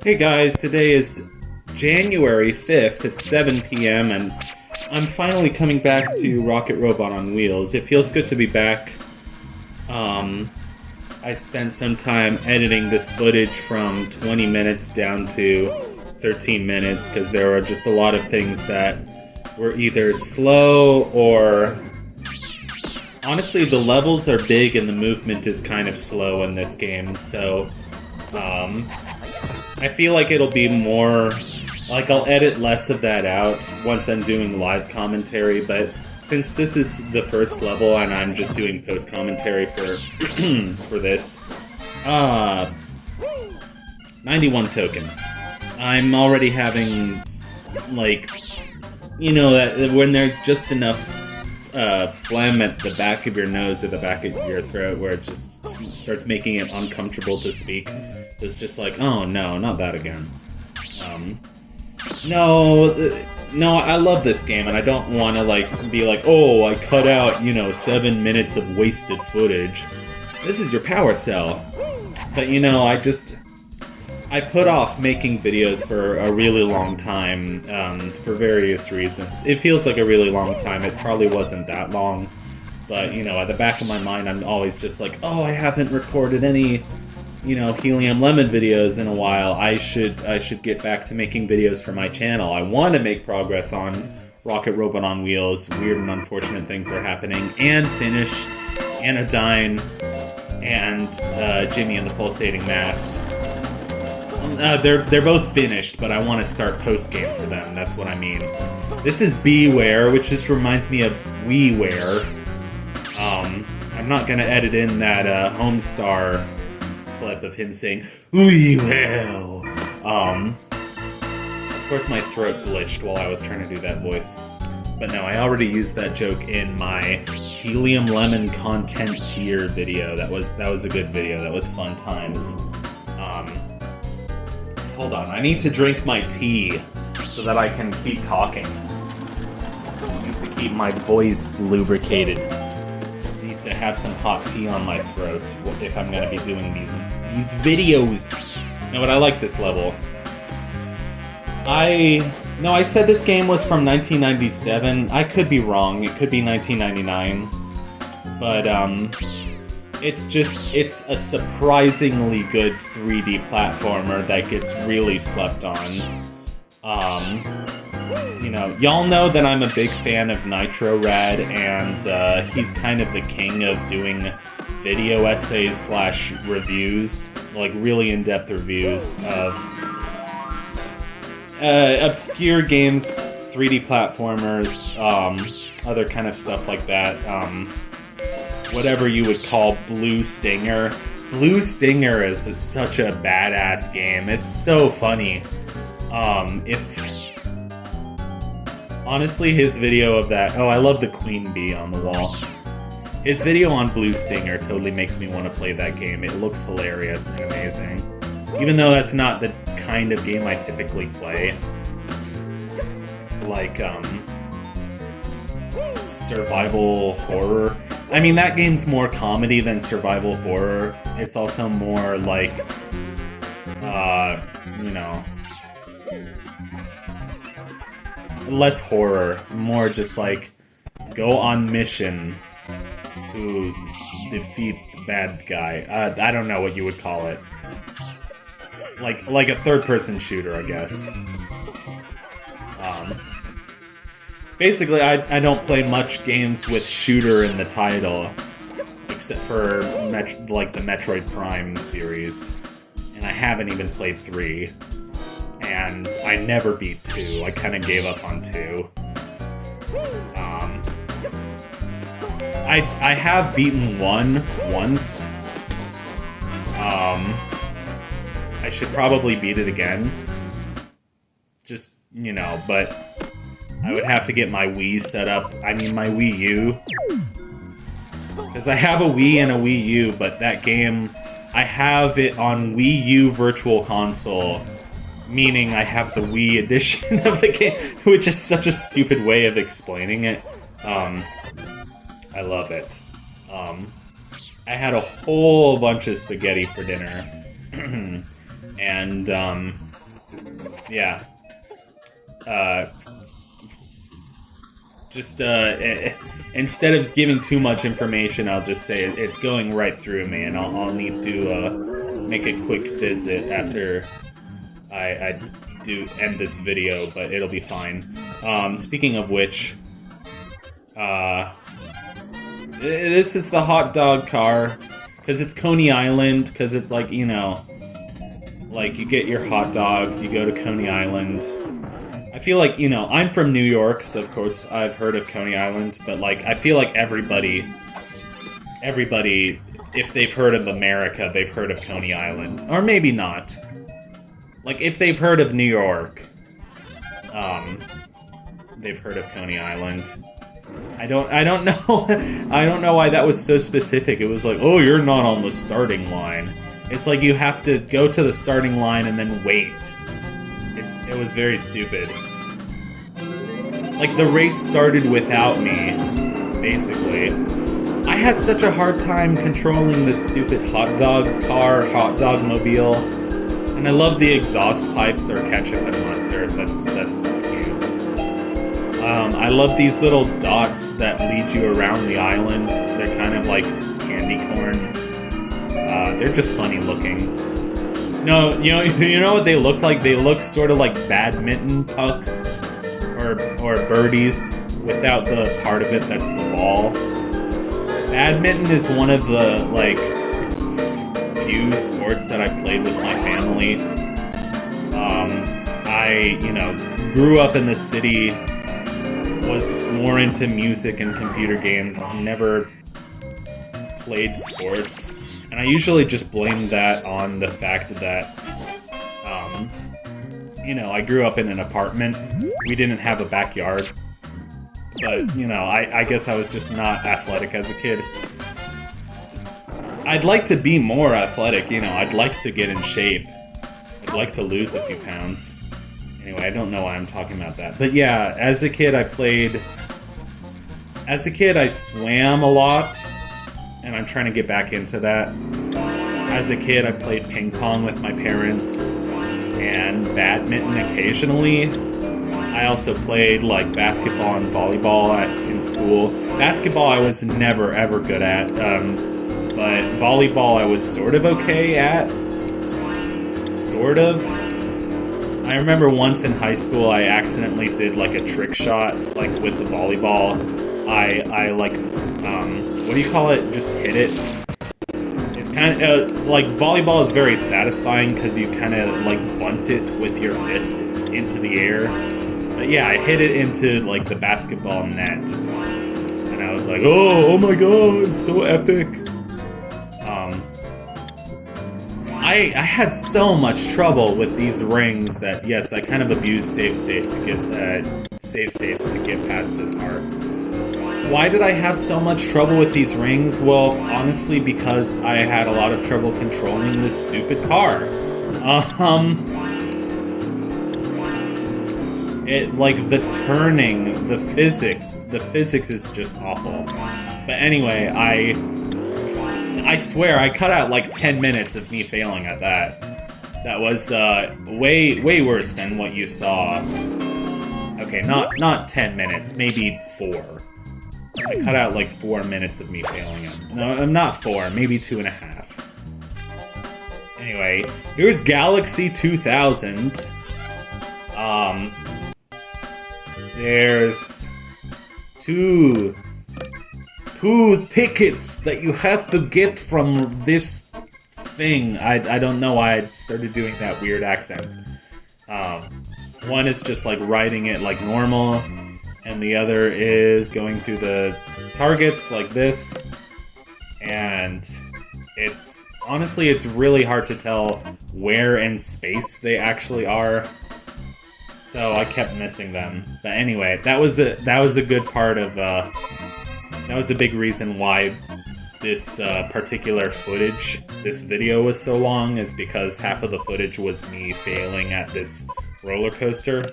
Hey guys, today is January 5th at 7 p.m. and I'm finally coming back to Rocket Robot on Wheels. It feels good to be back. I spent some time editing this footage from 20 minutes down to 13 minutes because there were just a lot of things that were either slow or... Honestly, the levels are big and the movement is kind of slow in this game, so... I feel like it'll be more... Like, I'll edit less of that out once I'm doing live commentary, but since this is the first level and I'm just doing post-commentary for for this, 91 tokens. I'm already having, like, you know, that when there's just enough phlegm at the back of your nose or the back of your throat where it just starts making it uncomfortable to speak. It's just like, oh no, not that again. No, I love this game, and I don't want to, like, be like, oh, I cut out, 7 minutes of wasted footage. This is your power cell. But, I put off making videos for a really long time, for various reasons. It feels like a really long time. It probably wasn't that long. But, at the back of my mind, I'm always just like, oh, I haven't recorded any... Helium Lemon videos in a while. I should get back to making videos for my channel. I want to make progress on Rocket Robot on Wheels. Weird and unfortunate things are happening. And finish Anodyne and Jimmy and the Pulsating Mass. They're both finished, but I want to start post-game for them. That's what I mean. This is Beware, which just reminds me of WiiWare. I'm not going to edit in that Homestar clip of him saying, "We will." Of course my throat glitched while I was trying to do that voice. But no, I already used that joke in my Helium Lemon content tier video. That was a good video. That was fun times. Hold on, I need to drink my tea so that I can keep talking. I need to keep my voice lubricated. To have some hot tea on my throat if I'm gonna be doing these videos. No, but I like this level. I said this game was from 1997. I could be wrong. It could be 1999. But it's a surprisingly good 3D platformer that gets really slept on. Y'all know that I'm a big fan of Nitrorad, and he's kind of the king of doing video essays / reviews, like really in-depth reviews of obscure games, 3D platformers, other kind of stuff like that. Whatever you would call Blue Stinger. Blue Stinger is such a badass game. It's so funny. Honestly, his video of that... Oh, I love the queen bee on the wall. His video on Blue Stinger totally makes me want to play that game. It looks hilarious and amazing. Even though that's not the kind of game I typically play. Like, survival horror. I mean, that game's more comedy than survival horror. It's also more like, less horror, more just like go on mission to defeat the bad guy. I don't know what you would call it. Like a third-person shooter, I guess. Basically, I don't play much games with shooter in the title, except for the Metroid Prime series, and I haven't even played 3. And I never beat 2. I kind of gave up on 2. I have beaten 1 once. I should probably beat it again. Just, but I would have to get my Wii set up. I mean, my Wii U. Because I have a Wii and a Wii U, but that game, I have it on Wii U Virtual Console. Meaning I have the Wii edition of the game, which is such a stupid way of explaining it. I love it. I had a whole bunch of spaghetti for dinner. And yeah. Just instead of giving too much information, I'll just say it's going right through me, and I'll need to make a quick visit after I do end this video, but it'll be fine. Speaking of which, this is the hot dog car, because it's Coney Island, because it's like, you know, like you get your hot dogs, you go to Coney Island. I feel like, you know, I'm from New York, so of course I've heard of Coney Island, but like I feel like everybody, if they've heard of America, they've heard of Coney Island, or maybe not. Like if they've heard of New York, they've heard of Coney Island. I don't know. I don't know why that was so specific. It was like, oh, you're not on the starting line. It's like you have to go to the starting line and then wait. It was very stupid. Like, the race started without me, basically. I had such a hard time controlling this stupid hot dog car, hot dog mobile. And I love the exhaust pipes or ketchup and mustard. That's so cute. I love these little dots that lead you around the island. They're kind of like candy corn. They're just funny looking. No, you know what they look like? They look sort of like badminton pucks or birdies without the part of it that's the ball. Badminton is one of the like few sports that I played with my family. I, you know, grew up in the city, was more into music and computer games, never played sports. And I usually just blame that on the fact that, you know, I grew up in an apartment. We didn't have a backyard. But, you know, I guess I was just not athletic as a kid. I'd like to be more athletic, you know, I'd like to get in shape. I'd like to lose a few pounds. Anyway, I don't know why I'm talking about that. But yeah, as a kid I swam a lot. And I'm trying to get back into that. As a kid, I played ping pong with my parents and badminton occasionally. I also played like basketball and volleyball in school. Basketball I was never ever good at, but volleyball I was sort of okay at. Sort of. I remember once in high school I accidentally did like a trick shot, like with the volleyball. I like, what do you call it? Just hit it. It's kind of, like, volleyball is very satisfying because you kind of, like, bunt it with your fist into the air. But yeah, I hit it into, like, the basketball net. And I was like, oh my god, so epic. I had so much trouble with these rings that, yes, I kind of abused save states to get past this part. Why did I have so much trouble with these rings? Well, honestly, because I had a lot of trouble controlling this stupid car. Like, the turning, the physics is just awful. But anyway, I swear, I cut out like 10 minutes of me failing at that. That was, way worse than what you saw. Okay, not 10 minutes, maybe 4. I cut out like 4 minutes of me failing him. No, not 4, maybe 2.5. Anyway, here's Galaxy 2000. There's two tickets that you have to get from this thing. I don't know why I started doing that weird accent. One is just like riding it like normal, and the other is going through the targets like this. And it's honestly, it's really hard to tell where in space they actually are. So I kept missing them. But anyway, that was a good part of that was a big reason why this particular footage, this video was so long, is because half of the footage was me failing at this roller coaster.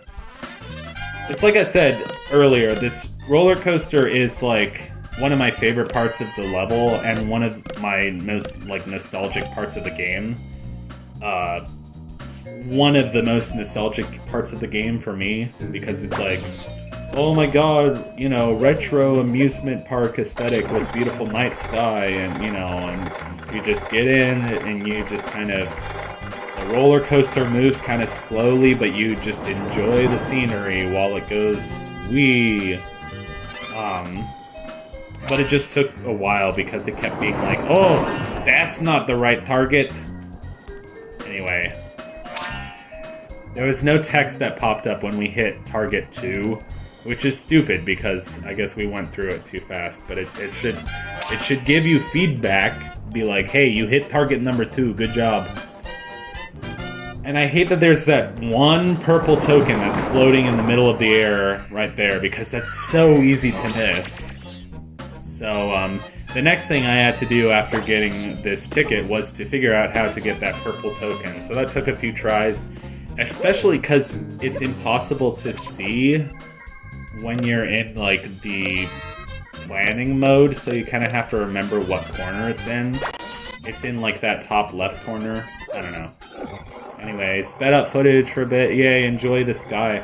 It's like I said earlier, this roller coaster is like one of my favorite parts of the level and one of my most like nostalgic parts of the game. one of the most nostalgic parts of the game for me, because it's like, oh my god, you know, retro amusement park aesthetic with beautiful night sky, and you know, and you just get in and you just kind of, the roller coaster moves kind of slowly, but you just enjoy the scenery while it goes wee. But it just took a while because it kept being like, oh, that's not the right target. Anyway, there was no text that popped up when we hit target 2, which is stupid because I guess we went through it too fast. But it should give you feedback, be like, hey, you hit target number 2, good job. And I hate that there's that one purple token that's floating in the middle of the air right there, because that's so easy to miss. So, the next thing I had to do after getting this ticket was to figure out how to get that purple token. So that took a few tries, especially because it's impossible to see when you're in, like, the planning mode, so you kind of have to remember what corner it's in. It's in, like, that top left corner. I don't know. Anyway, sped up footage for a bit. Yay, enjoy the sky.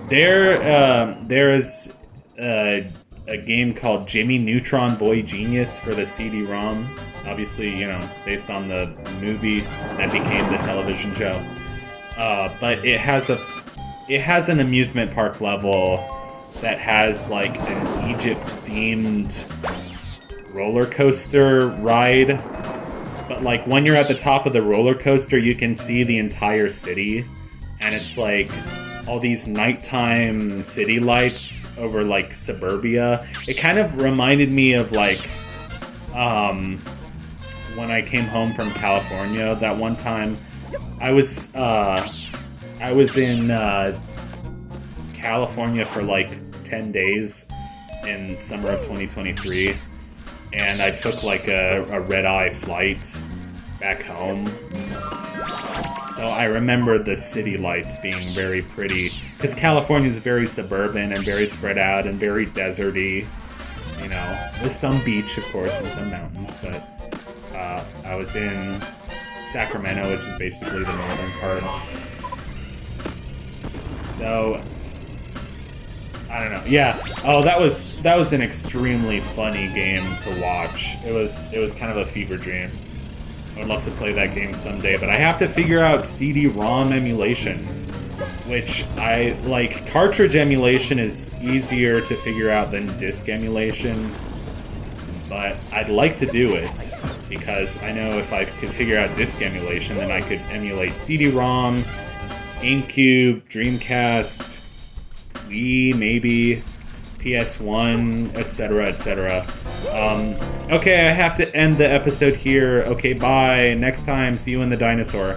There is a game called Jimmy Neutron Boy Genius for the CD-ROM. Obviously, you know, based on the movie that became the television show. But it has an amusement park level that has like an Egypt-themed roller coaster ride. But like when you're at the top of the roller coaster, you can see the entire city, and it's like all these nighttime city lights over like suburbia. It kind of reminded me of like when I came home from California that one time. I was in California for like 10 days in summer of 2023, and I took like a red-eye flight back home. So I remember the city lights being very pretty, because California is very suburban and very spread out and very deserty, you know, with some beach, of course, and some mountains, but I was in Sacramento, which is basically the northern part. So, I don't know. Yeah. Oh, that was an extremely funny game to watch. It was kind of a fever dream. I would love to play that game someday, but I have to figure out CD-ROM emulation, which I like. Cartridge emulation is easier to figure out than disc emulation, but I'd like to do it because I know if I could figure out disc emulation, then I could emulate CD-ROM, GameCube, Dreamcast, Wii, maybe, PS1, etc., etc. Okay, I have to end the episode here. Okay, bye. Next time, see you in the dinosaur.